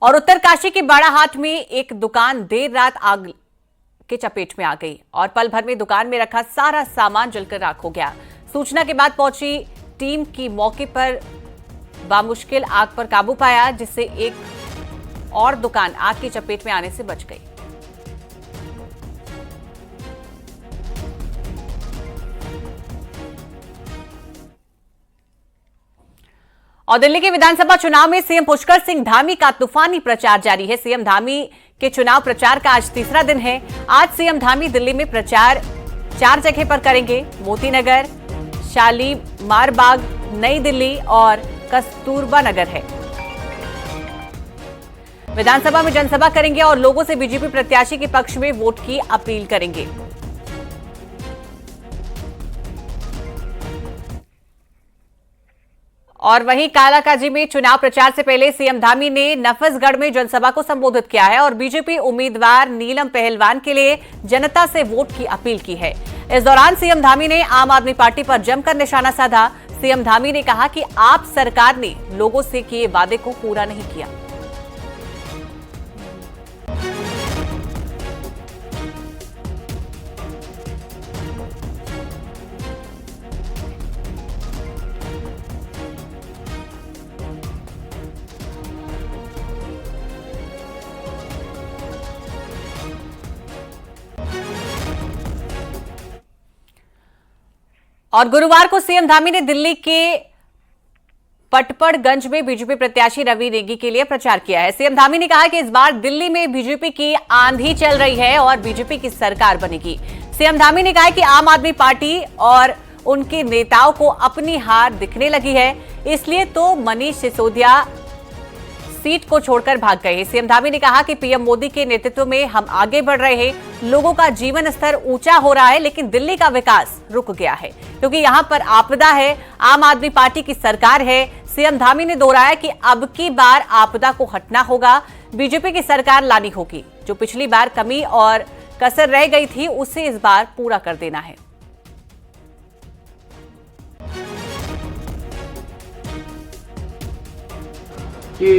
और उत्तरकाशी के बाड़ाहाट में एक दुकान देर रात आग के चपेट में आ गई और पल भर में दुकान में रखा सारा सामान जलकर राख हो गया। सूचना के बाद पहुंची टीम की मौके पर बामुश्किल आग पर काबू पाया, जिससे एक और दुकान आग की चपेट में आने से बच गई। और दिल्ली के विधानसभा चुनाव में सीएम पुष्कर सिंह धामी का तूफानी प्रचार जारी है। सीएम धामी के चुनाव प्रचार का आज तीसरा दिन है। आज सीएम धामी दिल्ली में प्रचार 4 जगह पर करेंगे। मोती नगर, शालीमार बाग, नई दिल्ली और कस्तूरबा नगर है। विधानसभा में जनसभा करेंगे और लोगों से बीजेपी प्रत्याशी के पक्ष में वोट की अपील करेंगे। और वहीं कालाकाजी में चुनाव प्रचार से पहले सीएम धामी ने नफसगढ़ में जनसभा को संबोधित किया है और बीजेपी उम्मीदवार नीलम पहलवान के लिए जनता से वोट की अपील की है। इस दौरान सीएम धामी ने आम आदमी पार्टी पर जमकर निशाना साधा। सीएम धामी ने कहा कि आप सरकार ने लोगों से किए वादे को पूरा नहीं किया। और गुरुवार को सीएम धामी ने दिल्ली के पटपड़गंज में बीजेपी प्रत्याशी रवि नेगी के लिए प्रचार किया है। सीएम धामी ने कहा कि इस बार दिल्ली में बीजेपी की आंधी चल रही है और बीजेपी की सरकार बनेगी। सीएम धामी ने कहा कि आम आदमी पार्टी और उनके नेताओं को अपनी हार दिखने लगी है, इसलिए तो मनीष सिसोदिया सीट को छोड़कर भाग गए। सीएम धामी ने कहा कि पीएम मोदी के नेतृत्व में हम आगे बढ़ रहे हैं। लोगों का जीवन स्तर ऊंचा हो रहा है, लेकिन दिल्ली का विकास रुक गया है क्योंकि यहां पर आपदा है। आम आदमी पार्टी की सरकार है। सीएम धामी ने दोहराया कि अब की बार आपदा को हटना होगा, बीजेपी की सरकार लानी होगी। जो पिछली बार कमी और कसर रह गई थी, उसे इस बार पूरा कर देना है। कि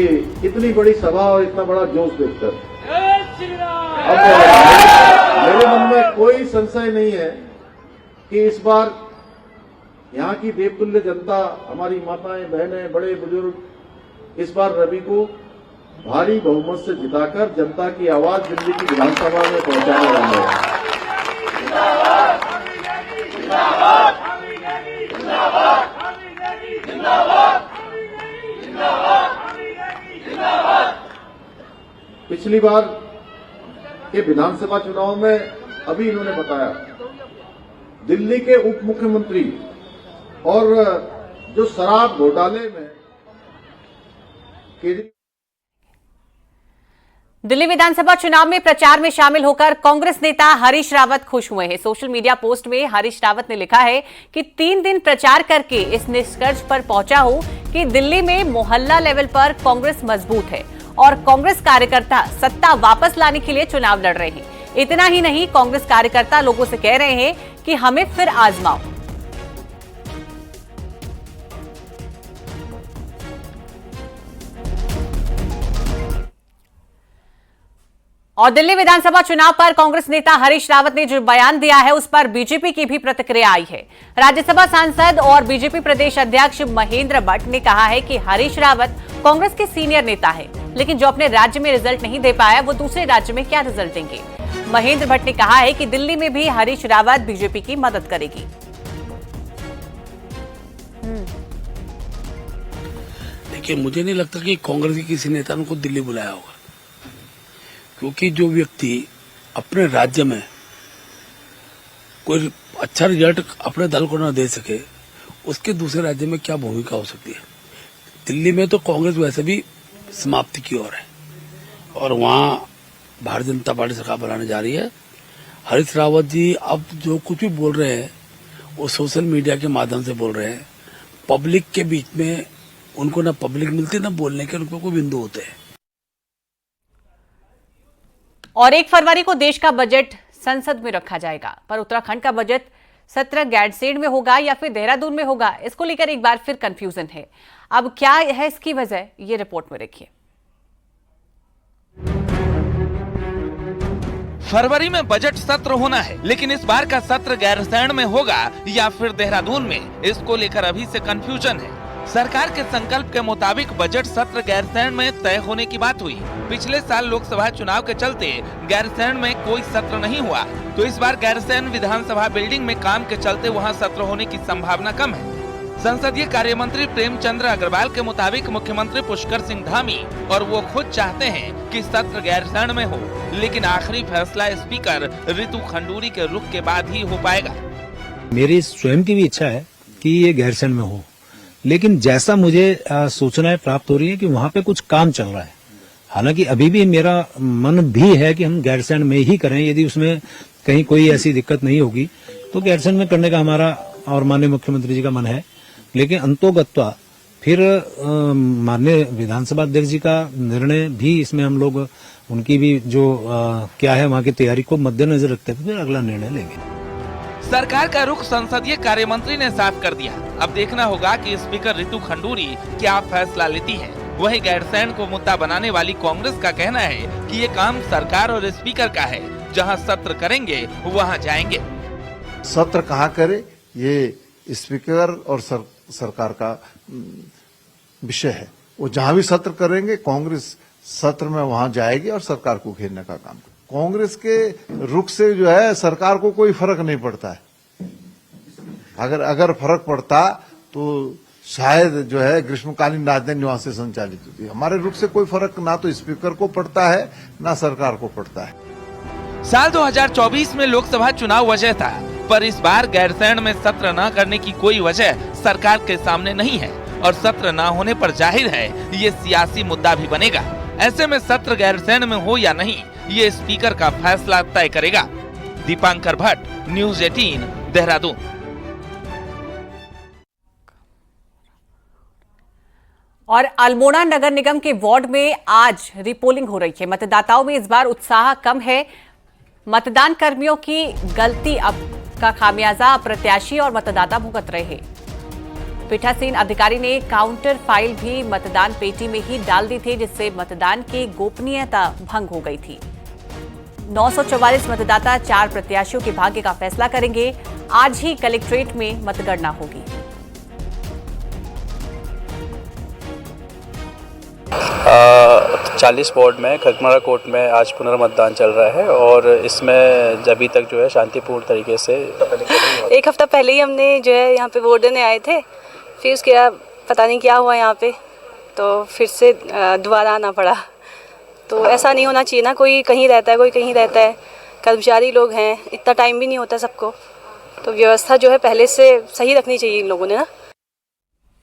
इतनी बड़ी सभा और इतना बड़ा जोश देखकर अब मेरे मन में कोई संशय नहीं है कि इस बार यहाँ की देवतुल्य जनता, हमारी माताएं, बहनें, बड़े बुजुर्ग इस बार रवि को भारी बहुमत से जिताकर जनता की आवाज दिल्ली की विधानसभा में पहुंचाने वाले हैं। पिछली बार के विधानसभा चुनाव में अभी इन्होंने बताया, दिल्ली के उप मुख्यमंत्री और जो शराब घोटाले में दिल्ली विधानसभा चुनाव में प्रचार में शामिल होकर कांग्रेस नेता हरीश रावत खुश हुए हैं। सोशल मीडिया पोस्ट में हरीश रावत ने लिखा है कि 3 दिन प्रचार करके इस निष्कर्ष पर पहुंचा हूं कि दिल्ली में मोहल्ला लेवल पर कांग्रेस मजबूत है और कांग्रेस कार्यकर्ता सत्ता वापस लाने के लिए चुनाव लड़ रहे हैं। इतना ही नहीं, कांग्रेस कार्यकर्ता लोगों से कह रहे हैं कि हमें फिर आजमाओ। और दिल्ली विधानसभा चुनाव पर कांग्रेस नेता हरीश रावत ने जो बयान दिया है, उस पर बीजेपी की भी प्रतिक्रिया आई है। राज्यसभा सांसद और बीजेपी प्रदेश अध्यक्ष महेंद्र भट्ट ने कहा है कि हरीश रावत कांग्रेस के सीनियर नेता है, लेकिन जो अपने राज्य में रिजल्ट नहीं दे पाया, वो दूसरे राज्य में क्या रिजल्ट देंगे। महेंद्र भट्ट ने कहा है कि दिल्ली में भी हरीश रावत बीजेपी की मदद करेगी। देखिए, मुझे नहीं लगता कि कांग्रेस के किसी नेता ने को दिल्ली बुलाया होगा, क्योंकि जो व्यक्ति अपने राज्य में कोई अच्छा रिजल्ट अपने दल को न दे सके, उसके दूसरे राज्य में क्या भूमिका हो सकती है। दिल्ली में तो कांग्रेस वैसे भी समाप्ति की ओर है और वहां भारतीय जनता पार्टी सरकार बनाने जा रही है। हरीश रावत जी अब जो कुछ भी बोल रहे हैं वो सोशल मीडिया के माध्यम से बोल रहे हैं। पब्लिक के बीच में उनको ना पब्लिक मिलती, ना बोलने के उनको कोई बिंदु होते हैं। और 1 फरवरी को देश का बजट संसद में रखा जाएगा, पर उत्तराखंड का बजट सत्र गैरसैंण में होगा या फिर देहरादून में होगा, इसको लेकर एक बार फिर कंफ्यूजन है। अब क्या है इसकी वजह, ये रिपोर्ट में देखिए। फरवरी में बजट सत्र होना है, लेकिन इस बार का सत्र गैरसैंण में होगा या फिर देहरादून में, इसको लेकर अभी से कंफ्यूजन है। सरकार के संकल्प के मुताबिक बजट सत्र गैरसैंण में तय होने की बात हुई। पिछले साल लोकसभा चुनाव के चलते गैरसैंण में कोई सत्र नहीं हुआ, तो इस बार गैरसैंण विधानसभा बिल्डिंग में काम के चलते वहां सत्र होने की संभावना कम है। संसदीय कार्य मंत्री प्रेमचंद्र अग्रवाल के मुताबिक मुख्यमंत्री पुष्कर सिंह धामी और वो खुद चाहते हैं कि सत्र गैरसैंण में हो, लेकिन आखिरी फैसला स्पीकर रितु खंडूरी के रुख के बाद ही हो पाएगा। मेरी स्वयं की भी इच्छा है कि ये गैरसैंण में हो, लेकिन जैसा मुझे सूचनाएं प्राप्त हो रही है कि वहां पे कुछ काम चल रहा है। हालांकि अभी भी मेरा मन भी है कि हम गैरसैंण में ही करें, यदि उसमें कहीं कोई ऐसी दिक्कत नहीं होगी तो गैरसैंण में करने का हमारा और माननीय मुख्यमंत्री जी का मन है। लेकिन अंतोगत्वा फिर माननीय विधानसभा अध्यक्ष जी का निर्णय भी इसमें हम लोग उनकी भी जो क्या है वहां की तैयारी को मद्देनजर रखते हुए फिर अगला निर्णय लेंगे। सरकार का रुख संसदीय कार्य मंत्री ने साफ कर दिया। अब देखना होगा कि स्पीकर रितु खंडूरी क्या फैसला लेती है। वही गैरसैंण को मुद्दा बनाने वाली कांग्रेस का कहना है कि ये काम सरकार और स्पीकर का है, जहां सत्र करेंगे वहां जाएंगे। सत्र कहाँ करे ये स्पीकर और सरकार का विषय है। वो जहां भी सत्र करेंगे कांग्रेस सत्र में वहां जाएगी और सरकार को घेरने का काम करेगी। कांग्रेस के रुख से जो है सरकार को कोई फर्क नहीं पड़ता है। अगर फर्क पड़ता तो शायद जो है ग्रीष्मकालीन राजधानी वहां से संचालित होती। हमारे रुख से कोई फर्क ना तो स्पीकर को पड़ता है ना सरकार को पड़ता है। साल 2024 में लोकसभा चुनाव वजह था, पर इस बार गैरसैंण में सत्र न करने की कोई वजह सरकार के सामने नहीं है और सत्र न होने पर जाहिर है ये सियासी मुद्दा भी बनेगा। ऐसे में सत्र गैरसैंण में हो या नहीं, ये स्पीकर का फैसला तय करेगा। दीपांकर भट्ट, न्यूज़ 18, देहरादून। और अल्मोड़ा नगर निगम के वार्ड में आज रीपोलिंग हो रही है। मतदाताओं में इस बार उत्साह कम है। मतदान कर्मियों की गलती अब का खामियाजा प्रत्याशी और मतदाता भुगत रहे हैं। पीठासीन अधिकारी ने काउंटर फाइल भी मतदान पेटी में ही डाल दी थी, जिससे मतदान की गोपनीयता भंग हो गई थी। 944 मतदाता 4 प्रत्याशियों के भाग्य का फैसला करेंगे। आज ही कलेक्ट्रेट में मतगणना होगी। 40 वार्ड में खगमड़ा कोर्ट में आज पुनर्मतदान चल रहा है और इसमें अभी तक जो है शांतिपूर्ण तरीके से एक हफ्ता पहले ही हमने जो है यहाँ पे वोट देने आए थे, फिर उसके पता नहीं क्या हुआ यहाँ पे, तो फिर से दोबारा आना पड़ा। तो ऐसा नहीं होना चाहिए ना, कोई कहीं रहता है कोई कहीं रहता है, कर्मचारी लोग हैं, इतना टाइम भी नहीं होता सबको, तो व्यवस्था जो है पहले से सही रखनी चाहिए इन लोगों ने ना।